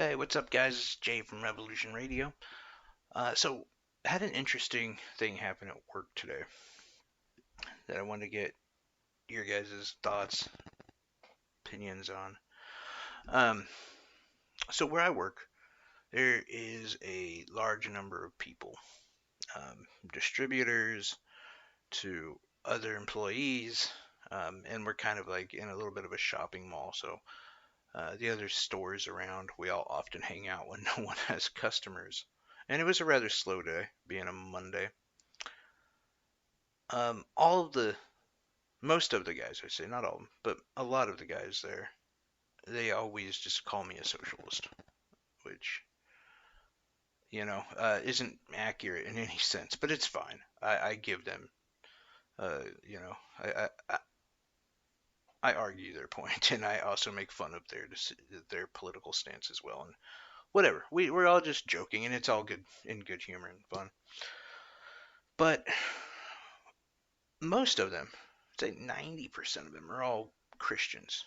Hey, what's up, guys? It's Jay from Revolution Radio. So, I had an interesting thing happen at work today that I wanted to get your guys' thoughts, opinions on. Um, so, where I work, there is a large number of people, distributors to other employees, and we're kind of like in a little bit of a shopping mall. So, the other stores around, we all often hang out when no one has customers. And it was a rather slow day, being a Monday. All of the Most of the guys, I say, not all of them, but a lot of the guys there, they always just call me a socialist, which, isn't accurate in any sense, but it's fine. I give them, uh, you know, I, I, I argue their point, and I also make fun of their political stance as well, and whatever. We're all just joking, and it's all good in good humor and fun. But most of them, I'd say 90% of them, are all Christians,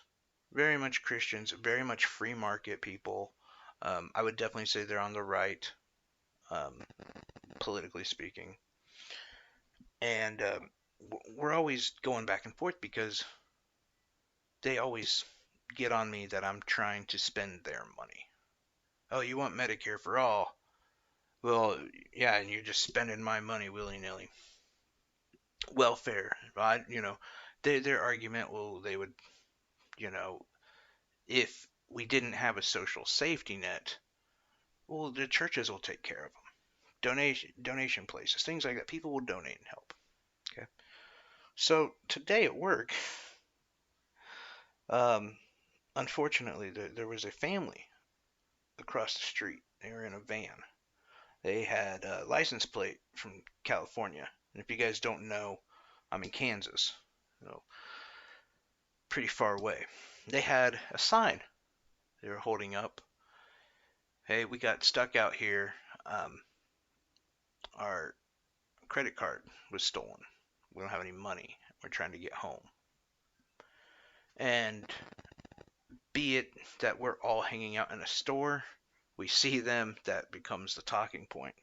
very much Christians, very much free market people. I would definitely say they're on the right, um, politically speaking. And we're always going back and forth because they always get on me that I'm trying to spend their money. Oh, you want Medicare for all? Well, yeah, and you're just spending my money willy nilly. Welfare, right? Their argument, well, they would, you know, if we didn't have a social safety net, well, the churches will take care of them. Donation places, things like that. People will donate and help. Okay. So today at work, um, unfortunately, there was a family across the street. They were in a van. They had a license plate from California. And if you guys don't know, I'm in Kansas, so pretty far away. They had a sign they were holding up. Hey, we got stuck out here. Um, our credit card was stolen. We don't have any money. We're trying to get home. And be it that we're all hanging out in a store, we see them, that becomes the talking point.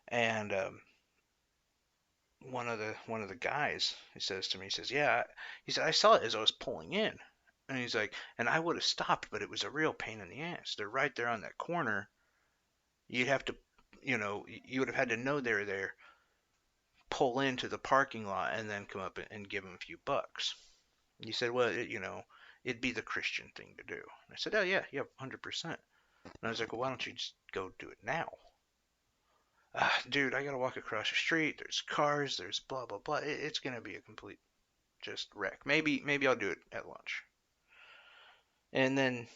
And one of the guys, he says to me, he says, "Yeah," he said, "I saw it as I was pulling in." And he's like, "And I would have stopped, but it was a real pain in the ass. They're right there on that corner. You'd have to, you would have had to know they were there, pull into the parking lot, and then come up and give them a few bucks." He said, "Well, it'd be the Christian thing to do." And I said, "Oh yeah, yeah, 100%." And I was like, "Well, why don't you just go do it now?" Dude, I gotta walk across the street. There's cars. There's blah blah blah. It's gonna be a complete just wreck. Maybe I'll do it at lunch. And then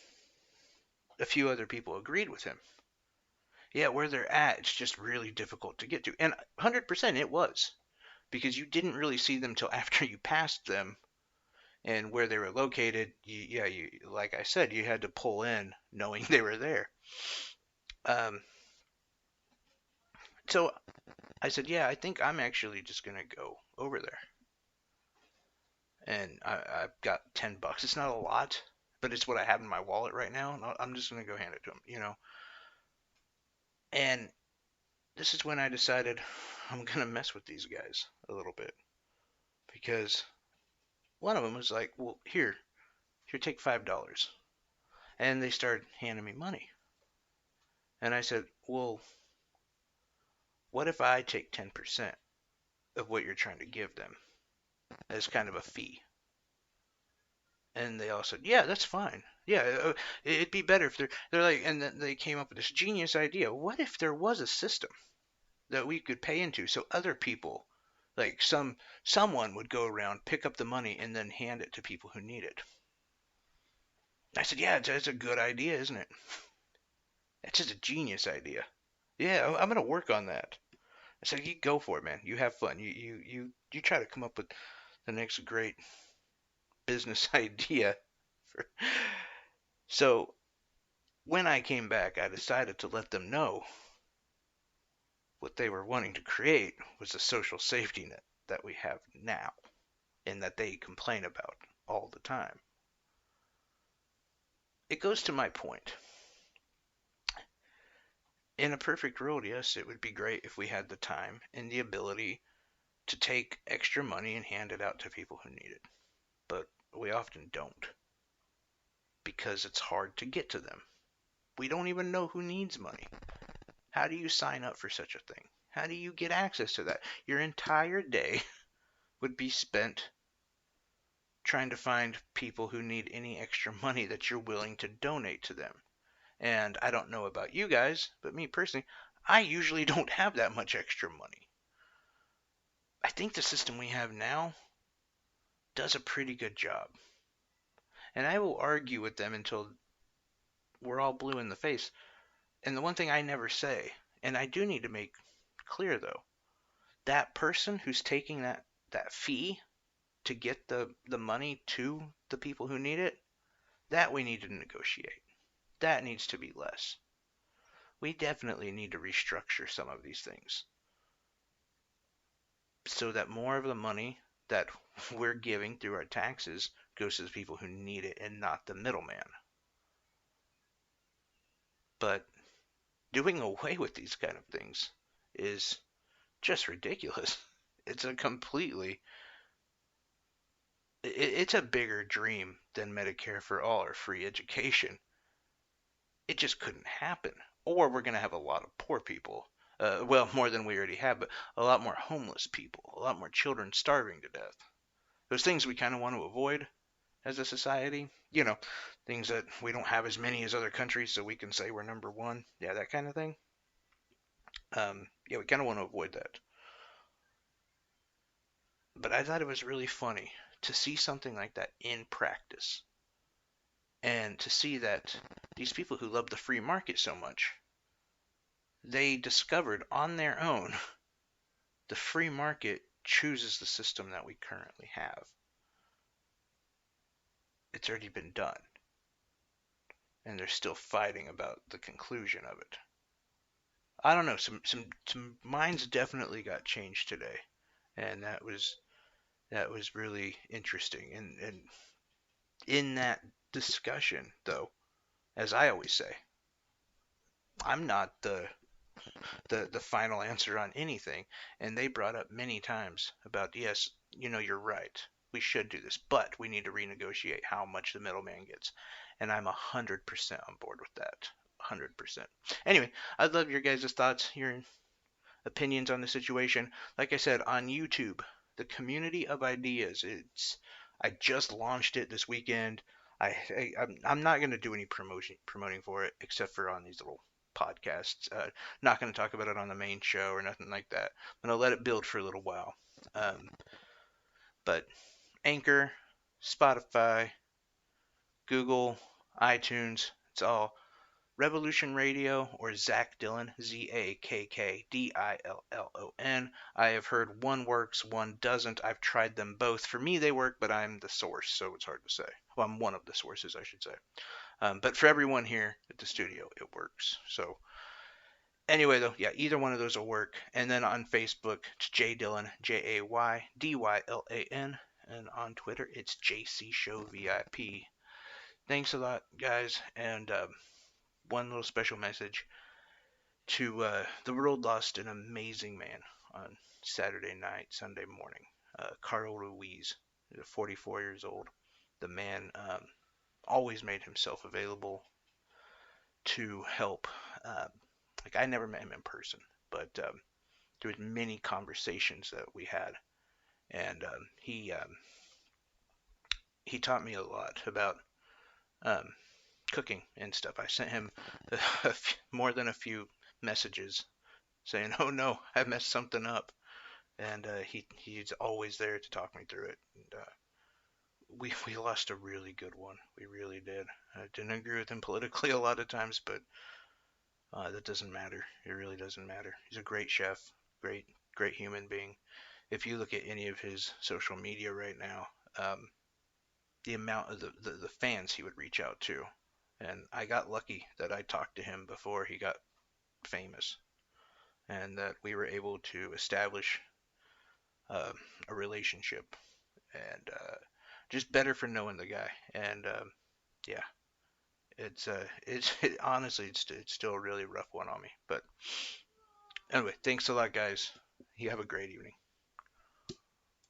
a few other people agreed with him. Yeah, where they're at, it's just really difficult to get to. And 100% it was because you didn't really see them till after you passed them, and where they were located. You like I said, you had to pull in knowing they were there. Um, so I said, yeah, I think I'm actually just gonna go over there, and I've got $10. It's not a lot, but it's what I have in my wallet right now, and I'm just gonna go hand it to him. And this is when I decided I'm gonna mess with these guys a little bit because one of them was like, "Well, here, take $5," and they started handing me money, and I said, "Well, what if I take 10% of what you're trying to give them as kind of a fee?" And they all said, "Yeah, that's fine. Yeah, it'd be better if they're like." And then they came up with this genius idea. What if there was a system that we could pay into so other people, like someone would go around, pick up the money, and then hand it to people who need it? I said, "Yeah, it's a good idea, isn't it? It's just a genius idea. Yeah, I'm gonna work on that." I said, "You go for it, man. You have fun. You try to come up with the next great business idea." For... So when I came back, I decided to let them know what they were wanting to create was the social safety net that we have now and that they complain about all the time. It goes to my point. In a perfect world, yes, it would be great if we had the time and the ability to take extra money and hand it out to people who need it. But we often don't because it's hard to get to them. We don't even know who needs money. How do you sign up for such a thing? How do you get access to that? Your entire day would be spent trying to find people who need any extra money that you're willing to donate to them. And I don't know about you guys, but me personally, I usually don't have that much extra money. I think the system we have now does a pretty good job. And I will argue with them until we're all blue in the face. And the one thing I never say, and I do need to make clear though, that person who's taking that fee to get the money to the people who need it, that we need to negotiate. That needs to be less. We definitely need to restructure some of these things so that more of the money that we're giving through our taxes goes to the people who need it and not the middleman. But doing away with these kind of things is just ridiculous. It's a completely it's a bigger dream than Medicare for all or free education. It just couldn't happen. Or we're going to have a lot of poor people. Well, more than we already have, but a lot more homeless people, a lot more children starving to death. Those things we kind of want to avoid as a society. Things that we don't have as many as other countries, so we can say we're number one. Yeah, that kind of thing. Yeah, we kind of want to avoid that. But I thought it was really funny to see something like that in practice and to see that these people who love the free market so much, they discovered on their own the free market chooses the system that we currently have. It's already been done, and they're still fighting about the conclusion of it. I don't know. Some minds definitely got changed today, and that was really interesting. And in that discussion, though, as I always say, I'm not the final answer on anything. And they brought up many times about, yes, you're right. We should do this, but we need to renegotiate how much the middleman gets. And I'm 100% on board with that. 100%. Anyway, I'd love your guys' thoughts, your opinions on the situation. Like I said, on YouTube, the Community of Ideas. I just launched it this weekend. I'm not going to do any promoting for it except for on these little podcasts. Not going to talk about it on the main show or nothing like that. I'm going to let it build for a little while. But Anchor, Spotify, Google, iTunes, it's all Revolution Radio or Zach Dillon, ZAKKDILLON. I have heard one works, one doesn't. I've tried them both. For me, they work, but I'm the source, so it's hard to say. Well, I'm one of the sources, I should say. But for everyone here at the studio, it works. So anyway, though, yeah, either one of those will work. And then on Facebook, it's J Dillon, JAYDYLAN. And on Twitter, it's JC Show VIP. Thanks a lot, guys. And one little special message to the world lost an amazing man on Saturday night, Sunday morning. Carl Ruiz, 44 years old. The man always made himself available to help. Like I never met him in person, but there was many conversations that we had, and he taught me a lot about um, cooking and stuff. I sent him more than a few messages saying, "Oh no, I messed something up," and he's always there to talk me through it. And we lost a really good one. We really did. I didn't agree with him politically a lot of times, but that doesn't matter. It really doesn't matter. He's a great chef, great human being. If you look at any of his social media right now, the amount of the fans he would reach out to, and I got lucky that I talked to him before he got famous, and that we were able to establish uh, a relationship, and just better for knowing the guy. And yeah, Honestly, it's still a really rough one on me. But anyway, thanks a lot, guys. You have a great evening.